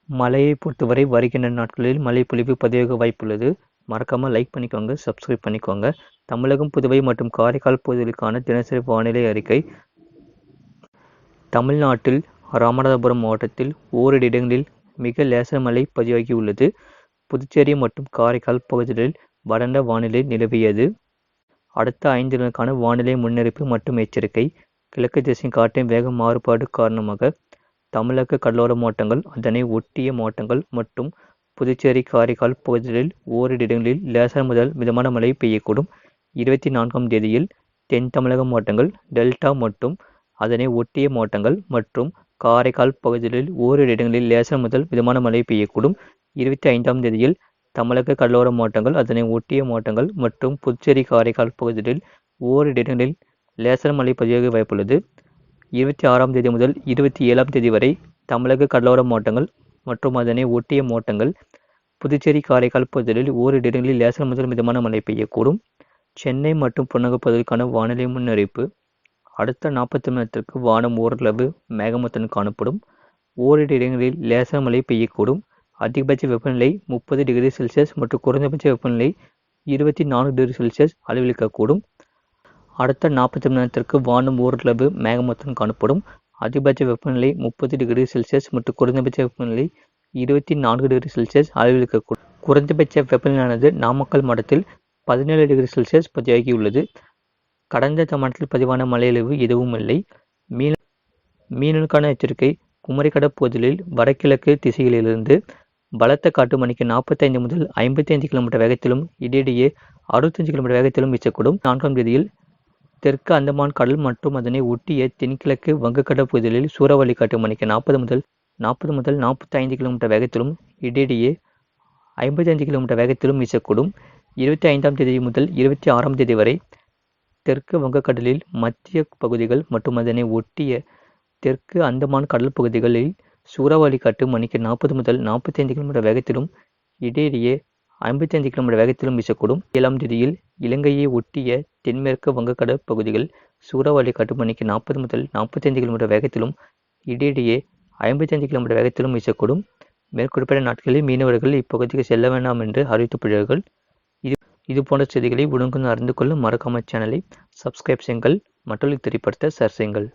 மழையை பொறுத்தவரை வருகின்ற நாட்களில் மழை பொழிவு பதிவாக வாய்ப்புள்ளது. மறக்காமல் லைக் பண்ணிக்கோங்க, சப்ஸ்கிரைப் பண்ணிக்கோங்க. தமிழகம், புதுவை மற்றும் காரைக்கால் பகுதிகளுக்கான தினசரி வானிலை அறிக்கை. தமிழ்நாட்டில் ராமநாதபுரம் மாவட்டத்தில் ஓரிரு இடங்களில் மிக லேசான மழை பதிவாகியுள்ளது. புதுச்சேரி மற்றும் காரைக்கால் பகுதிகளில் வறண்ட வானிலை நிலவியது. அடுத்த 5 தினங்களுக்கான வானிலை முன்னறிவிப்பு மற்றும் எச்சரிக்கை. கிழக்கு திசை காற்றின் வேக மாறுபாடு காரணமாக தமிழக கடலோர மாவட்டங்கள், அதனை ஒட்டிய மாவட்டங்கள் மற்றும் புதுச்சேரி, காரைக்கால் பகுதிகளில் ஓரிரு இடங்களில் லேசான முதல் மிதமான மழை பெய்யக்கூடும். 24ஆம் தேதியில் தென் தமிழக மாவட்டங்கள், டெல்டா மற்றும் அதனை ஒட்டிய மாவட்டங்கள் மற்றும் காரைக்கால் பகுதிகளில் ஓரிரு இடங்களில் லேசான முதல் மிதமான மழை பெய்யக்கூடும். 25ஆம் தேதியில் தமிழக கடலோர மாவட்டங்கள், அதனை ஒட்டிய மாவட்டங்கள் மற்றும் புதுச்சேரி, காரைக்கால் பகுதிகளில் ஓரிரு இடங்களில் லேசான மழை பதிவாக வாய்ப்புள்ளது. 26ஆம் தேதி முதல் 27ஆம் தேதி வரை தமிழக கடலோர மாவட்டங்கள் மற்றும் அதனை ஒட்டிய மாவட்டங்கள், புதுச்சேரி, காரைக்கால் பகுதிகளில் ஓரிரு இடங்களில் லேசான முதல் மிதமான மழை பெய்யக்கூடும். சென்னை மற்றும் புறநகர் பகுதிகளுக்கான வானிலை முன்னறிவிப்பு. அடுத்த 48 மணி நேரத்திற்கு வானம் ஓரளவு மேகமூட்டத்துடன் காணப்படும். ஓரிரு இடங்களில் லேசான மழை பெய்யக்கூடும். அதிகபட்ச வெப்பநிலை 30 டிகிரி செல்சியஸ் மற்றும் குறைந்தபட்ச வெப்பநிலை 24 டிகிரி செல்சியஸ் அளவிலிருக்கக்கூடும். அடுத்த 48 மணி நேரத்திற்கு வானம் ஓரளவு மேகமூட்டத்துடன் காணப்படும். அதிகபட்ச வெப்பநிலை 30 டிகிரி செல்சியஸ் மற்றும் குறைந்தபட்ச வெப்பநிலை 24 டிகிரி செல்சியஸ் அளவிலிருக்கக்கூடும். குறைந்தபட்ச வெப்பநிலையானது நாமக்கல் மாவட்டத்தில் 17 டிகிரி செல்சியஸ் பதிவாகியுள்ளது. கடந்த தமிழ்நாட்டில் பதிவான மழையளவு எதுவும் இல்லை. மீனவர்களுக்கான எச்சரிக்கை. குமரிக்கடல் பகுதிகளில் வடகிழக்கு திசைகளிலிருந்து பலத்த காற்று மணிக்கு 45 முதல் 55 கிலோமீட்டர் வேகத்திலும் இடையிடையே 65 கிலோமீட்டர் வேகத்திலும் வீசக்கூடும். 4ஆம் தேதியில் தெற்கு அந்தமான் கடல் மற்றும் அதனை ஒட்டிய தென்கிழக்கு வங்கக்கடல் பகுதிகளில் சூறாவளி காற்று மணிக்கு 40 முதல் 45 கிலோமீட்டர் வேகத்திலும் இடையிடையே 55 கிலோமீட்டர் வேகத்திலும் வீசக்கூடும். 25ஆம் தேதி முதல் 26ஆம் தேதி வரை தெற்கு வங்கக்கடலில் மத்திய பகுதிகள் மற்றும் அதனை ஒட்டிய தெற்கு அந்தமான் கடல் பகுதிகளில் சூறாவளி காற்று மணிக்கு 40 முதல் 45 கிலோமீட்டர் வேகத்திலும் இடையிடையே 55 கிலோமீட்டர் வேகத்திலும் வீசக்கூடும். 7ஆம் தேதியில் இலங்கையை ஒட்டிய தென்மேற்கு வங்கக்கடல் பகுதிகள் சூறாவளி காற்று மணிக்கு 40 முதல் 45 கிலோமீட்டர் வேகத்திலும் இடையிடையே 55 கிலோமீட்டர் வேகத்திலும் வீசக்கூடும். மேற்குறிப்பிட்ட நாட்களில் மீனவர்கள் இப்பகுதிக்கு செல்ல வேண்டாம் என்று அறிவித்துள்ளார்கள். இது போன்ற செய்திகளை உடனுக்குடன் அறிந்து கொள்ள மறக்காம சேனலை சப்ஸ்கிரைப் செய்யுங்கள், மற்றவர்களுக்கு தெரியப்படுத்த ஷேர் செய்யுங்கள்.